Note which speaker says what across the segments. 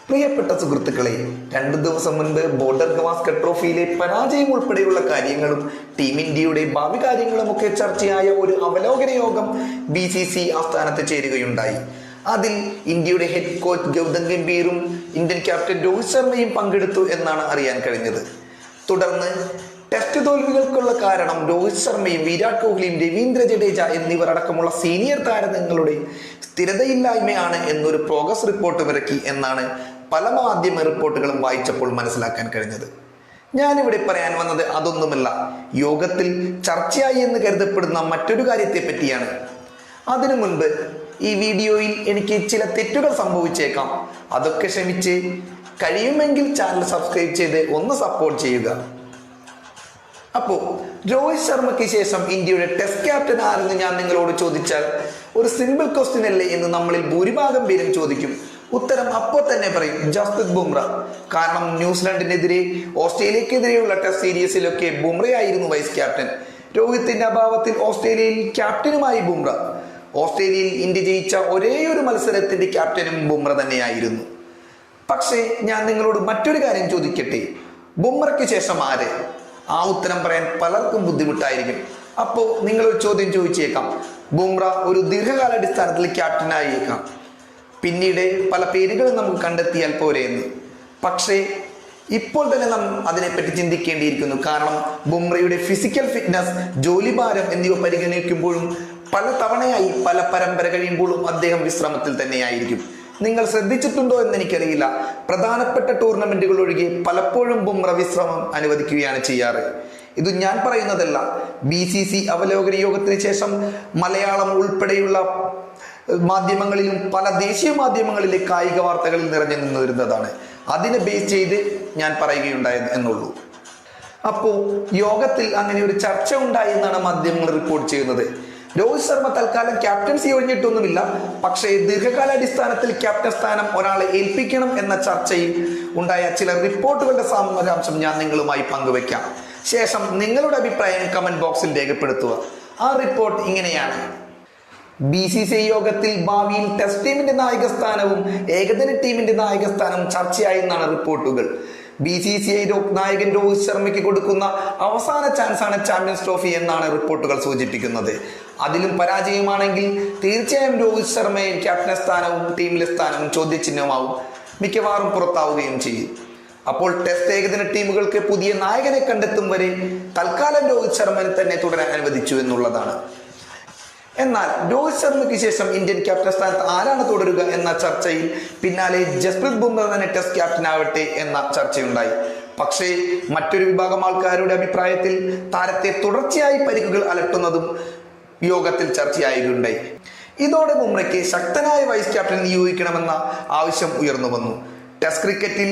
Speaker 1: പ്രിയപ്പെട്ട സുഹൃത്തുക്കളെ, 2 ദിവസം മുൻപ് ബോർഡർ ഗവാസ്കർ ട്രോഫിയിലെ പരാജയം ഉൾപ്പെടെയുള്ള കാര്യങ്ങളും ടീം ഇന്ത്യയുടെ ഭാവി കാര്യങ്ങളും ഒക്കെ ചർച്ചയായ ഒരു അവലോകന യോഗം BCCI ആസ്ഥാനത്ത് ചേരുകയുണ്ടായി. അതിൽ ഇന്ത്യയുടെ ഹെഡ് കോച്ച് ഗൗതം ഗംഭീറും ഇന്ത്യൻ ക്യാപ്റ്റൻ രോഹിത് ശർമ്മയും പങ്കെടുത്തു എന്നാണ് അറിയാൻ കഴിഞ്ഞത്. തുടർന്ന് ടെസ്റ്റ് തോൽവികൾക്കുള്ള കാരണം രോഹിത് ശർമ്മയും വിരാട് കോഹ്ലിയും രവീന്ദ്ര ജഡേജ എന്നിവർ അടക്കമുള്ള സീനിയർ താരങ്ങളുടെ സ്ഥിരതയില്ലായ്മയാണ് എന്നൊരു പ്രോഗ്രസ് റിപ്പോർട്ട് ഇറക്കി എന്നാണ് പല മാധ്യമ റിപ്പോർട്ടുകളും വായിച്ചപ്പോൾ മനസ്സിലാക്കാൻ കഴിഞ്ഞത്. ഞാനിവിടെ പറയാൻ വന്നത് അതൊന്നുമല്ല, യോഗത്തിൽ ചർച്ചയായി എന്ന് കരുതപ്പെടുന്ന മറ്റൊരു കാര്യത്തെ പറ്റിയാണ്. അതിനു മുൻപ് ഈ വീഡിയോയിൽ എനിക്ക് ചില തെറ്റുകൾ സംഭവിച്ചേക്കാം. അതൊക്കെ ക്ഷമിച്ച് കഴിയുമെങ്കിൽ ചാനൽ സബ്സ്ക്രൈബ് ചെയ്ത് ഒന്ന് സപ്പോർട്ട് ചെയ്യുക. അപ്പോൾ രോഹിത് ശർമ്മയ്ക്ക് ശേഷം ഇന്ത്യയുടെ ടെസ്റ്റ് ക്യാപ്റ്റൻ ആരെന്ന് ഞാൻ നിങ്ങളോട് ചോദിച്ചാൽ ഒരു സിമ്പിൾ ക്വസ്റ്റ്യൻ അല്ലേ എന്ന് നമ്മളിൽ ഭൂരിഭാഗം പേരും ചോദിക്കും. ഉത്തരം അപ്പോൾ തന്നെ പറയും, ജസ്പ്രീത് ബുംറ. കാരണം ന്യൂസിലൻഡിനെതിരെ, ഓസ്ട്രേലിയക്കെതിരെയുള്ള ടെസ്റ്റ് സീരീസിലൊക്കെ ബുംറയായിരുന്നു വൈസ് ക്യാപ്റ്റൻ. രോഹിത്തിന്റെ അഭാവത്തിൽ ഓസ്ട്രേലിയയിൽ ക്യാപ്റ്റനുമായി ബുംറ. ഓസ്ട്രേലിയയിൽ ഇന്ത്യ ജയിച്ച ഒരേയൊരു മത്സരത്തിന്റെ ക്യാപ്റ്റനും ബുംറ തന്നെയായിരുന്നു. പക്ഷേ ഞാൻ നിങ്ങളോട് മറ്റൊരു കാര്യം ചോദിക്കട്ടെ, ബുംറയ്ക്ക് ശേഷം ആര്? ആ ഉത്തരം പറയാൻ പലർക്കും ബുദ്ധിമുട്ടായിരിക്കും. അപ്പോൾ നിങ്ങളൊരു ചോദ്യം ചോദിച്ചേക്കാം, ബുംറ ഒരു ദീർഘകാലാടിസ്ഥാനത്തിൽ ക്യാപ്റ്റനായേക്കാം, പിന്നീട് പല പേരുകളും നമുക്ക് കണ്ടെത്തിയാൽ പോരെ എന്ന്. പക്ഷേ ഇപ്പോൾ തന്നെ നാം അതിനെപ്പറ്റി ചിന്തിക്കേണ്ടിയിരിക്കുന്നു. കാരണം ബുംറയുടെ ഫിസിക്കൽ ഫിറ്റ്നസ്, ജോലിഭാരം എന്നിവ പരിഗണിക്കുമ്പോഴും പല തവണയായി പല പരമ്പര കഴിയുമ്പോഴും അദ്ദേഹം വിശ്രമത്തിൽ തന്നെയായിരിക്കും. നിങ്ങൾ ശ്രദ്ധിച്ചിട്ടുണ്ടോ എന്ന് എനിക്കറിയില്ല, പ്രധാനപ്പെട്ട ടൂർണമെന്റുകൾ ഒഴികെ പലപ്പോഴും ബുംറ വിശ്രമം അനുവദിക്കുകയാണ് ചെയ്യാറ്. ഇത് ഞാൻ പറയുന്നതല്ല, BCCI അവലോകന യോഗത്തിന് ശേഷം മലയാളം ഉൾപ്പെടെയുള്ള മാധ്യമങ്ങളിലും പല ദേശീയ മാധ്യമങ്ങളിലെ കായിക വാർത്തകളിൽ നിറഞ്ഞു നിന്ന് വരുന്നതാണ്. അതിനെ ബേസ് ചെയ്ത് ഞാൻ പറയുകയുണ്ടായത് എന്നുള്ളൂ. അപ്പോൾ യോഗത്തിൽ അങ്ങനെ ഒരു ചർച്ച ഉണ്ടായി എന്നാണ് മാധ്യമങ്ങൾ റിപ്പോർട്ട് ചെയ്യുന്നത്. രോഹിത് ശർമ്മ തൽക്കാലം ക്യാപ്റ്റൻസി ഒഴിഞ്ഞിട്ടൊന്നുമില്ല, പക്ഷേ ദീർഘകാലാടിസ്ഥാനത്തിൽ ക്യാപ്റ്റൻ സ്ഥാനം ഒരാളെ ഏൽപ്പിക്കണം എന്ന ചർച്ചയിൽ ഉണ്ടായ ചില റിപ്പോർട്ടുകളുടെ സാരാംശം ഞാൻ നിങ്ങളുമായി പങ്കുവെക്കാം. ശേഷം നിങ്ങളുടെ അഭിപ്രായം കമന്റ് ബോക്സിൽ രേഖപ്പെടുത്തുക. ആ റിപ്പോർട്ട് ഇങ്ങനെയാണ്: BCCI യോഗത്തിൽ ഭാവിയിൽ ടെസ്റ്റ് ടീമിന്റെ നായകസ്ഥാനവും ഏകദിന ടീമിന്റെ നായകസ്ഥാനവും ചർച്ചയായി എന്നാണ് റിപ്പോർട്ടുകൾ. BCCI നായകൻ രോഹിത് ശർമ്മയ്ക്ക് കൊടുക്കുന്ന അവസാന ചാൻസാണ് ചാമ്പ്യൻസ് ട്രോഫി എന്നാണ് റിപ്പോർട്ടുകൾ സൂചിപ്പിക്കുന്നത്. അതിലും പരാജയമാണെങ്കിൽ തീർച്ചയായും രോഹിത് ശർമ്മയെ ക്യാപ്റ്റൻ സ്ഥാനവും ടീമിലെ സ്ഥാനവും ചോദ്യചിഹ്നമാവും, മിക്കവാറും പുറത്താവുകയും ചെയ്യും. അപ്പോൾ ടെസ്റ്റ് ഏകദിന ടീമുകൾക്ക് പുതിയ നായകനെ കണ്ടെത്തും വരെ തൽക്കാലം രോഹിത് ശർമ്മനെ തന്നെ തുടരാൻ അനുവദിച്ചു എന്നുള്ളതാണ്. എന്നാൽ രോഹിത് ശർമ്മയ്ക്ക് ശേഷം ഇന്ത്യൻ ക്യാപ്റ്റൻ സ്ഥാനത്ത് ആരാണ് തുടരുക എന്ന ചർച്ചയിൽ പിന്നാലെ ജസ്പ്രീത് ബുംറ തന്നെ ടെസ്റ്റ് ക്യാപ്റ്റൻ ആവട്ടെ എന്ന ചർച്ചയുണ്ടായി. പക്ഷേ മറ്റൊരു വിഭാഗം ആൾക്കാരുടെ അഭിപ്രായത്തിൽ താരത്തെ തുടർച്ചയായി പരിക്കുകൾ അലട്ടുന്നതും യോഗത്തിൽ ചർച്ചയായിട്ടുണ്ടായി. ഇതോടെ ബുംറയ്ക്ക് ശക്തനായ വൈസ് ക്യാപ്റ്റൻ നിയോഗിക്കണമെന്ന ആവശ്യം ഉയർന്നു വന്നു. ടെസ്റ്റ് ക്രിക്കറ്റിൽ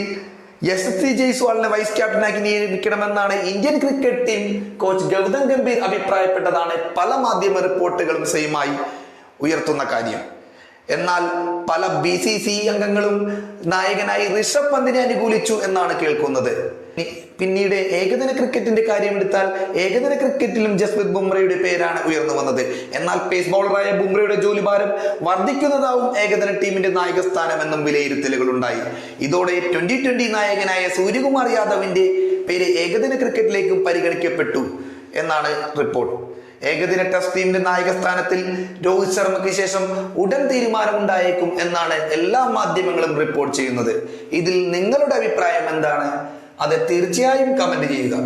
Speaker 1: യശസ്വി ജയ്സ്വാളിനെ വൈസ് ക്യാപ്റ്റനാക്കി നിയമിക്കണമെന്നാണ് Indian cricket team coach Gautam Gambhir അഭിപ്രായപ്പെട്ടതാണ് പല മാധ്യമ റിപ്പോർട്ടുകളും സെയിമായി ഉയർത്തുന്ന കാര്യം. എന്നാൽ പല BCCI അംഗങ്ങളും നായകനായി ഋഷഭ് പന്തിനെ അനുകൂലിച്ചു എന്നാണ് കേൾക്കുന്നത്. പിന്നീട് ഏകദിന ക്രിക്കറ്റിന്റെ കാര്യമെടുത്താൽ ഏകദിന ക്രിക്കറ്റിലും ജസ്പ്രീത് ബുംറയുടെ പേരാണ് ഉയർന്നു വന്നത്. എന്നാൽ പേസ് ബൗളറായ ബുംറയുടെ ജോലിഭാരം വർദ്ധിക്കുന്നതാവും ഏകദിന ടീമിന്റെ നായകസ്ഥാനമെന്നും വിലയിരുത്തലുകൾ ഉണ്ടായി. ഇതോടെ 2020 നായകനായ സൂര്യകുമാർ യാദവിന്റെ പേര് ഏകദിന ക്രിക്കറ്റിലേക്കും പരിഗണിക്കപ്പെട്ടു എന്നാണ് റിപ്പോർട്ട്. ഏകദിന ടെസ്റ്റ് ടീമിന്റെ നായകസ്ഥാനത്തിൽ രോഹിത് ശർമ്മയ്ക്ക് ശേഷം ഉടൻ തീരുമാനമുണ്ടായേക്കും എന്നാണ് എല്ലാ മാധ്യമങ്ങളും റിപ്പോർട്ട് ചെയ്യുന്നത്. ഇതിൽ നിങ്ങളുടെ അഭിപ്രായം എന്താണ്? അത് തീർച്ചയായും കമന്റ് ചെയ്യുക.